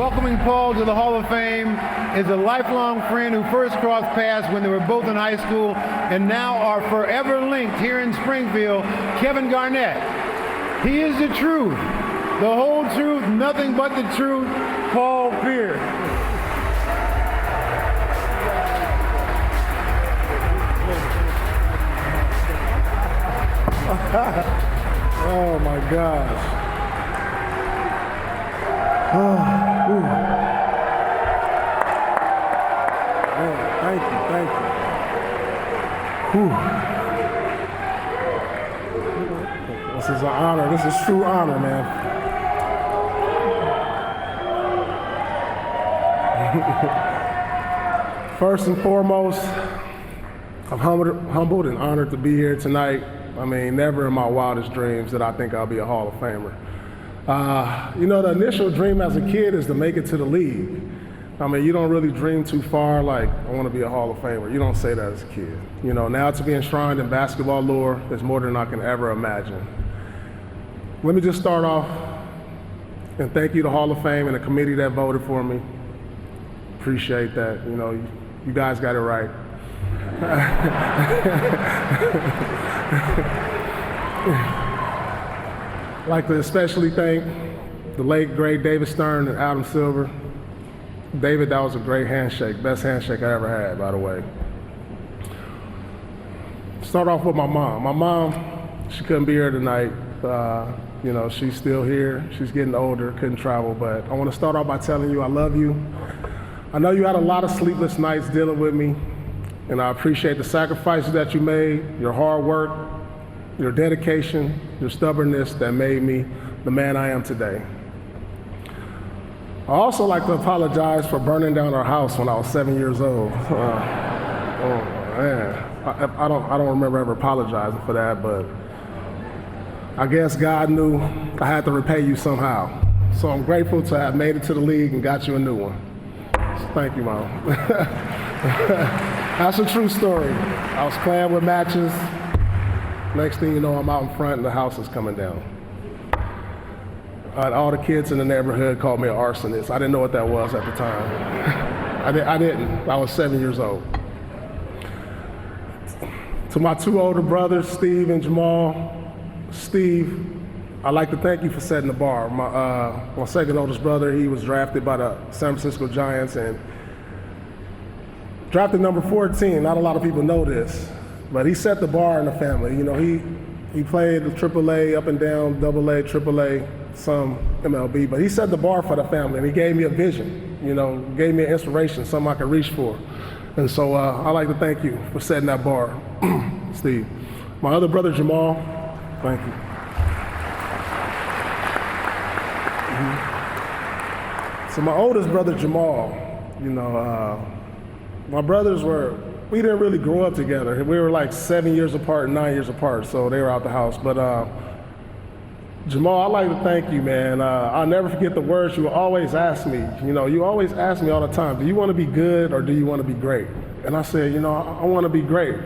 Welcoming Paul to the Hall of Fame is a lifelong friend who first crossed paths when they were both in high school and now are forever linked here in Springfield, Kevin Garnett. He is the truth, the whole truth, nothing but the truth, Paul Pierce. Oh my gosh. Oh, man, thank you. This is an honor. This is true honor, man. First and foremost, I'm humbled and honored to be here tonight. I mean, never in my wildest dreams did I think I'll be a Hall of Famer. You know, the initial dream as a kid is to make it to the league. I mean, you don't really dream too far, like, I want to be a Hall of Famer. You don't say that as a kid. You know, now to be enshrined in basketball lore is more than I can ever imagine. Let me just start off and thank you to Hall of Fame and the committee that voted for me. Appreciate that. You know, you guys got it right. I'd like to especially thank the late, great David Stern and Adam Silver. David, that was a great handshake. Best handshake I ever had, by the way. Start off with my mom. My mom, she couldn't be here tonight. You know, she's still here. She's getting older, couldn't travel, but I want to start off by telling you I love you. I know you had a lot of sleepless nights dealing with me, and I appreciate the sacrifices that you made, your hard work, your dedication, your stubbornness that made me the man I am today. I also like to apologize for burning down our house when I was 7 years old. Oh man, I don't remember ever apologizing for that, but I guess God knew I had to repay you somehow. So I'm grateful to have made it to the league and got you a new one. So thank you, Mom. That's a true story. I was playing with matches. Next thing you know, I'm out in front and the house is coming down. All the kids in the neighborhood called me an arsonist. I didn't know what that was at the time. I didn't. I was 7 years old. To my two older brothers, Steve and Jamal. Steve, I'd like to thank you for setting the bar. My second oldest brother, he was drafted by the San Francisco Giants and drafted number 14. Not a lot of people know this, but he set the bar in the family. You know, he played the AAA, up and down, AA, AAA, some MLB, but he set the bar for the family, and he gave me a vision, you know, gave me an inspiration, something I could reach for. And so I'd like to thank you for setting that bar, Steve. My other brother, Jamal, thank you. So my oldest brother, Jamal, you know, my brothers we didn't really grow up together. We were like 7 years apart, 9 years apart, so they were out the house. But Jamal, I'd like to thank you, man. I'll never forget the words you always ask me. You know, you always ask me all the time, do you want to be good or do you want to be great? And I said, you know, I want to be great.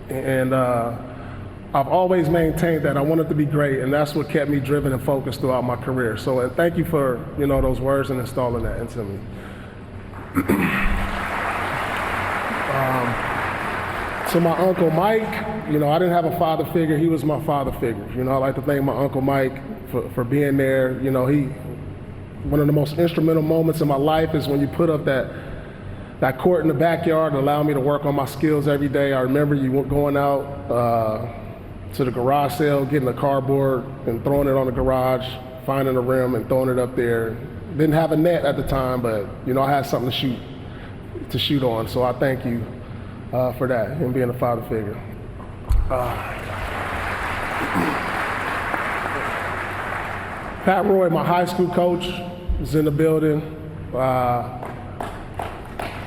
And I've always maintained that I wanted to be great, and that's what kept me driven and focused throughout my career. So thank you for, you know, those words and installing that into me. To my Uncle Mike, you know, I didn't have a father figure. He was my father figure. You know, I'd like to thank my Uncle Mike for being there. You know, one of the most instrumental moments in my life is when you put up that court in the backyard and allow me to work on my skills every day. I remember you going out to the garage sale, getting a cardboard and throwing it on the garage, finding a rim and throwing it up there. Didn't have a net at the time, but, you know, I had something to shoot on. So I thank you for that and being a father figure. Pat Roy, my high school coach, is in the building.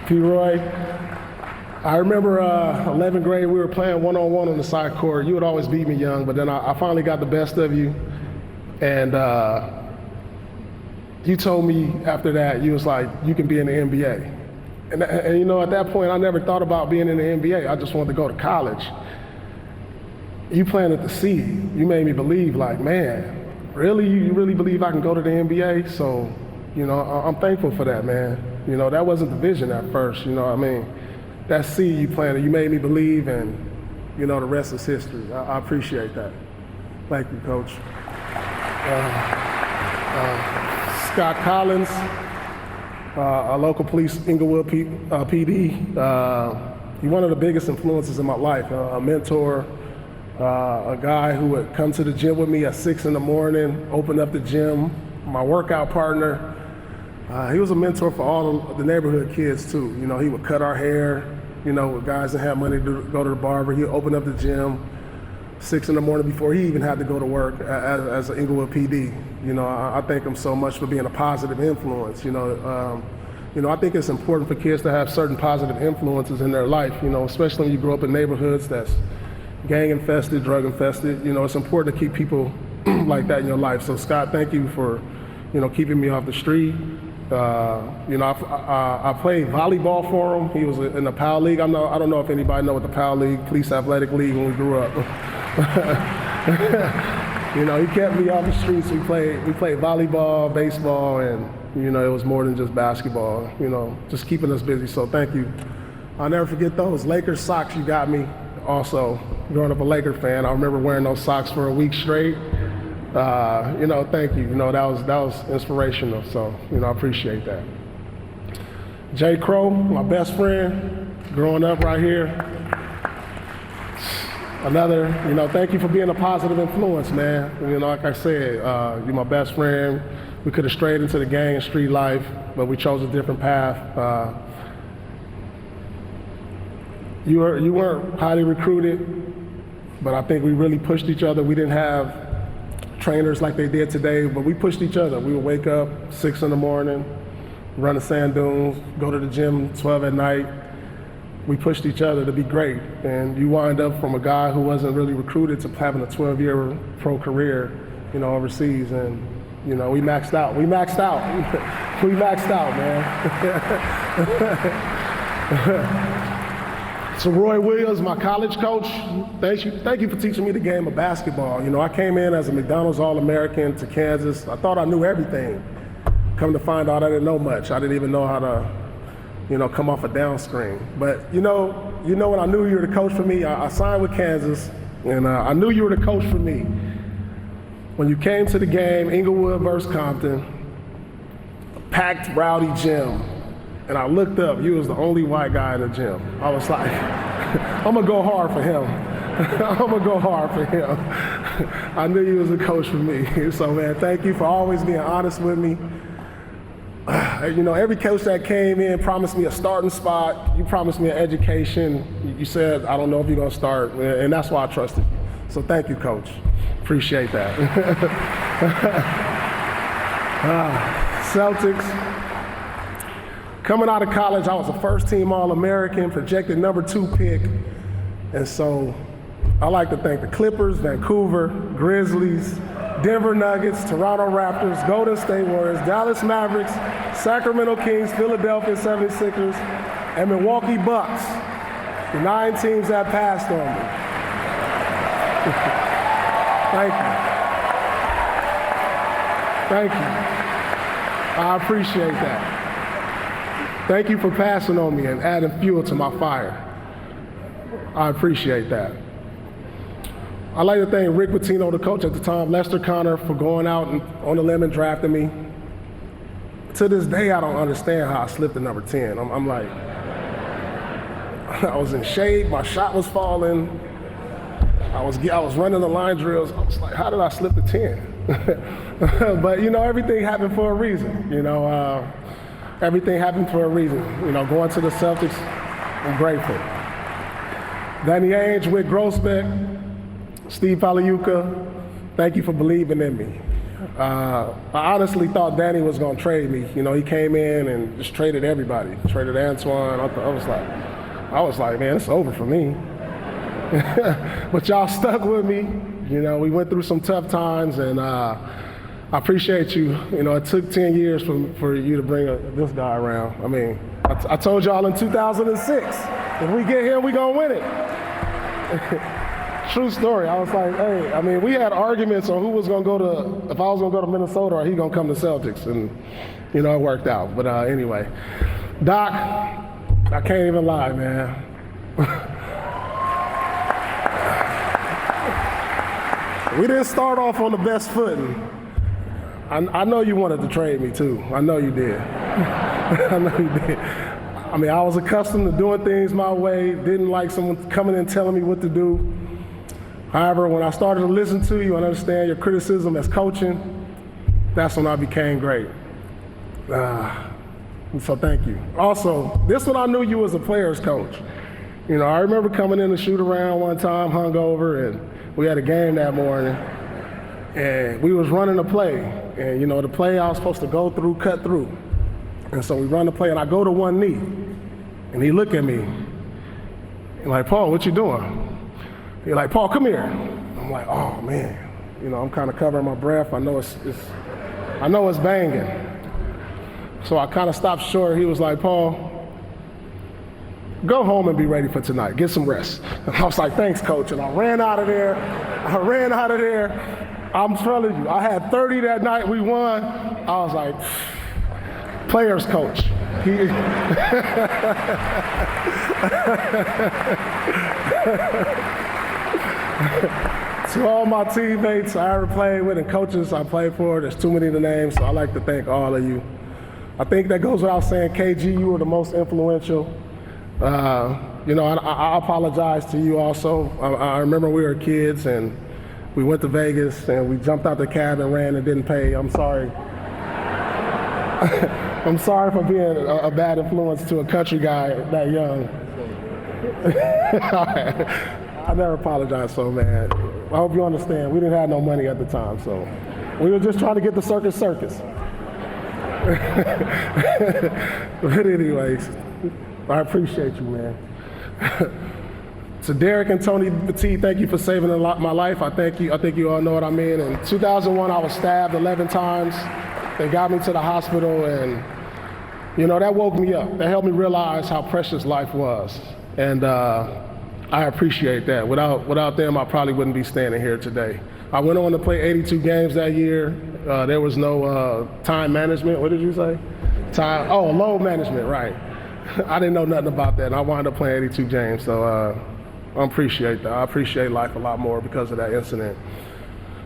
P. Roy, I remember 11th grade, we were playing one-on-one on the side court. You would always beat me young, but then I finally got the best of you. And you told me after that, you was like, you can be in the NBA. And you know, at that point, I never thought about being in the NBA. I just wanted to go to college. You planted the seed. You made me believe, like, man, really? You really believe I can go to the NBA? So You know, I'm thankful for that, man. You know, that wasn't the vision at first, you know what I mean? That seed you planted, you made me believe, and, you know, the rest is history. I appreciate that. Thank you, Coach. Scott Collins, a local police, Inglewood PD. He's one of the biggest influences in my life, a mentor, a guy who would come to the gym with me at 6 in the morning, open up the gym, my workout partner. He was a mentor for all the neighborhood kids too. You know, he would cut our hair, you know, with guys that had money to go to the barber. He'd open up the gym 6 in the morning before he even had to go to work as an Inglewood PD. You know, I thank him so much for being a positive influence. You know, I think it's important for kids to have certain positive influences in their life, you know, especially when you grow up in neighborhoods that's gang infested, drug infested. You know, it's important to keep people like that in your life. So Scott, thank you for, you know, keeping me off the street. You know, I played volleyball for him. He was in the PAL League. I don't know if anybody know what the PAL League, Police Athletic League, when we grew up. You know, he kept me off the streets. We played volleyball, baseball, and, you know, it was more than just basketball, you know, just keeping us busy. So thank you. I'll never forget those Lakers socks you got me. Also, growing up a Laker fan, I remember wearing those socks for a week straight. You know, thank you. You know, that was inspirational. So, you know, I appreciate that. Jay Crow, my best friend, growing up right here. Another, you know, thank you for being a positive influence, man. You know, like I said, you're my best friend. We could have strayed into the gang and street life, but we chose a different path. You weren't highly recruited, but I think we really pushed each other. We didn't have trainers like they did today, but we pushed each other. We would wake up 6 in the morning, run the sand dunes, go to the gym 12 at night. We pushed each other to be great. And you wind up from a guy who wasn't really recruited to having a 12-year pro career, you know, overseas. And, you know, we maxed out. We maxed out, man. So Roy Williams, my college coach, thank you for teaching me the game of basketball. You know, I came in as a McDonald's All-American to Kansas. I thought I knew everything. Come to find out I didn't know much. I didn't even know how to, you know, come off a down screen. But you know when I knew you were the coach for me, I signed with Kansas, and I knew you were the coach for me. When you came to the game, Inglewood versus Compton, packed rowdy gym, and I looked up, you was the only white guy in the gym. I was like, I'm gonna go hard for him. I'm gonna go hard for him. I knew you was a coach for me. So man, thank you for always being honest with me. You know, every coach that came in promised me a starting spot. You promised me an education. You said, I don't know if you're gonna start, and that's why I trusted you. So thank you, Coach. Appreciate that. Celtics. Coming out of college, I was a first-team All-American, projected #2 pick. And so I like to thank the Clippers, Vancouver, Grizzlies, Denver Nuggets, Toronto Raptors, Golden State Warriors, Dallas Mavericks, Sacramento Kings, Philadelphia 76ers, and Milwaukee Bucks, the 9 teams that passed on me. Thank you. I appreciate that. Thank you for passing on me and adding fuel to my fire. I appreciate that. I'd like to thank Rick Pitino, the coach at the time, Lester Connor, for going out and on the limb and drafting me. To this day, I don't understand how I slipped to #10. I'm like, I was in shape, my shot was falling, I was running the line drills. I was like, how did I slip to 10? But you know, everything happened for a reason. You know, everything happened for a reason. You know, going to the Celtics, I'm grateful. Danny Ainge, Wick Grossbeck, Steve Paliuka, thank you for believing in me. I honestly thought Danny was gonna trade me. You know, he came in and just traded everybody. Traded Antoine. I was like, man, it's over for me. But y'all stuck with me. You know, we went through some tough times, and I appreciate you. You know, it took 10 years for you to bring this guy around. I mean, I told y'all in 2006, if we get here, we gonna win it. True story. I was like, hey, I mean, we had arguments on who was gonna go to, if I was gonna go to Minnesota or he gonna come to Celtics. And you know, it worked out. But anyway, Doc, I can't even lie, man. We didn't start off on the best footing. I know you wanted to trade me too. I know you did. I know you did. I mean, I was accustomed to doing things my way, didn't like someone coming in telling me what to do. However, when I started to listen to you and understand your criticism as coaching, that's when I became great. So thank you. Also, this one I knew you as a player's coach. You know, I remember coming in to shoot around one time, hungover, and we had a game that morning, and we was running a play. And you know, the play I was supposed to go through, cut through. And so we run the play, and I go to one knee, and he looked at me, and like, Paul, what you doing? He's like, Paul, come here. I'm like, oh man, you know, I'm kind of covering my breath. I know it's banging. So I kind of stopped short. He was like, Paul, go home and be ready for tonight. Get some rest. And I was like, thanks, coach. And I ran out of there. I'm telling you, I had 30 that night. We won. I was like, players coach. To all my teammates I ever played with and coaches I played for, there's too many to name, so I'd like to thank all of you. I think that goes without saying, KG, you were the most influential. You know, I apologize to you also. I remember we were kids and we went to Vegas and we jumped out the cab and ran and didn't pay. I'm sorry. I'm sorry for being a bad influence to a country guy that young. I never apologize, so man. I hope you understand. We didn't have no money at the time, so we were just trying to get the circus. But anyways, I appreciate you, man. So Derek and Tony Petit, thank you for saving my life. I think you all know what I mean. In 2001, I was stabbed 11 times. They got me to the hospital, and you know, that woke me up. That helped me realize how precious life was. And I appreciate that. Without them, I probably wouldn't be standing here today. I went on to play 82 games that year. There was no time management. What did you say? Load management, right. I didn't know nothing about that, and I wound up playing 82 games, so I appreciate that. I appreciate life a lot more because of that incident.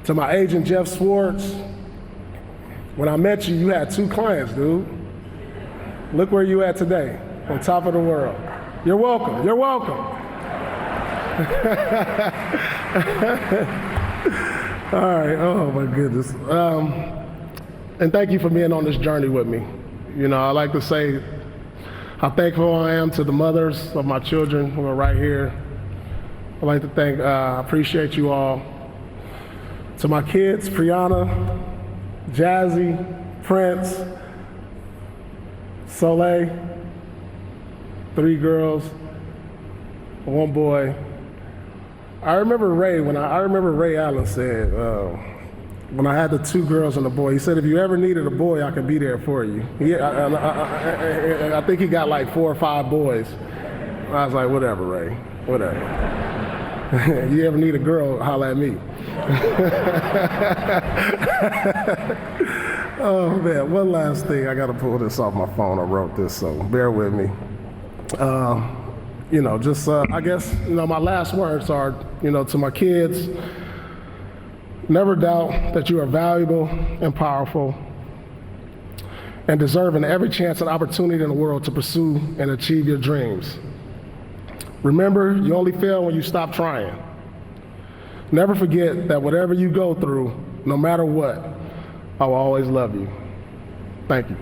To my agent, Jeff Swartz, when I met you, you had 2 clients, dude. Look where you at today, on top of the world. You're welcome. You're welcome. All right. Oh my goodness. And thank you for being on this journey with me. You know, I like to say how thankful I am to the mothers of my children who are right here. I'd like to thank, I appreciate you all. To my kids, Brianna, Jazzy, Prince, Soleil, 3 girls, 1 boy. I remember Ray Allen said, when I had the 2 girls and a boy, he said, if you ever needed a boy, I could be there for you. I think he got like 4 or 5 boys. I was like, whatever, Ray, whatever. You ever need a girl, holla at me. Oh man, one last thing. I gotta pull this off my phone. I wrote this, so bear with me. You know, just I guess, you know, my last words are, you know, to my kids, never doubt that you are valuable and powerful and deserving every chance and opportunity in the world to pursue and achieve your dreams. Remember, you only fail when you stop trying. Never forget that whatever you go through, no matter what, I will always love you. Thank you.